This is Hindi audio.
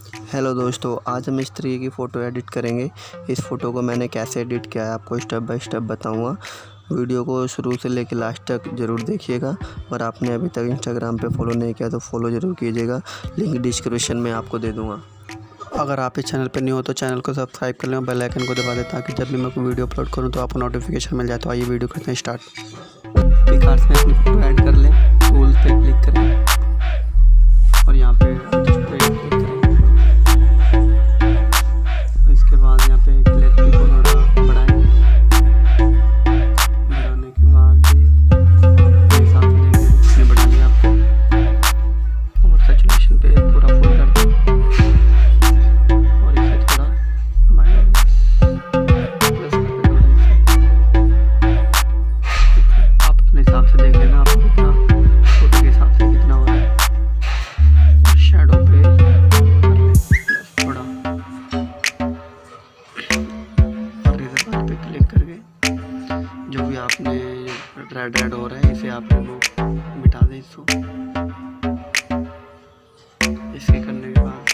हेलो दोस्तों, आज हम इस तरीके की फ़ोटो एडिट करेंगे। इस फ़ोटो को मैंने कैसे एडिट किया है आपको स्टेप बाय स्टेप बताऊंगा। वीडियो को शुरू से लेकर लास्ट तक ज़रूर देखिएगा। और आपने अभी तक इंस्टाग्राम पे फॉलो नहीं किया तो फॉलो ज़रूर कीजिएगा, लिंक डिस्क्रिप्शन में आपको दे दूँगा। अगर आप इस चैनल पर न्यू हो तो चैनल को सब्सक्राइब कर लें और बेल आइकन को दबा दें ताकि जब भी मैं कोई वीडियो अपलोड करूं तो आपको नोटिफिकेशन मिल जाए। तो आइए वीडियो करते हैं स्टार्ट। पिक्सार्ट में अपनी फ़ोटो ऐड कर लें, टूल्स पे क्लिक करें और यहाँ पे एडजस्ट पे क्लिक करें। इसके बाद यहाँ पे क्लैरिटी को थोड़ा बढ़ाएं। बढ़ाने के बाद मेरे हिसाब से देखें इसने बढ़ा दिया आपको और सैचुरेशन पे पूरा फुल कर दें और इसे थोड़ा माइनस प्लस करके थोड़ा आप अपने हिसाब से देख लेना आपको कितना फोटो के हिसाब से कितना हो रहा है। शैडो पे प्लस थोड़ा और इधर बात पे क्लिक करके जो भी आपने रेड हो रहा है इसे आप रिमूव मिटा दें इसको। इसके करने के बाद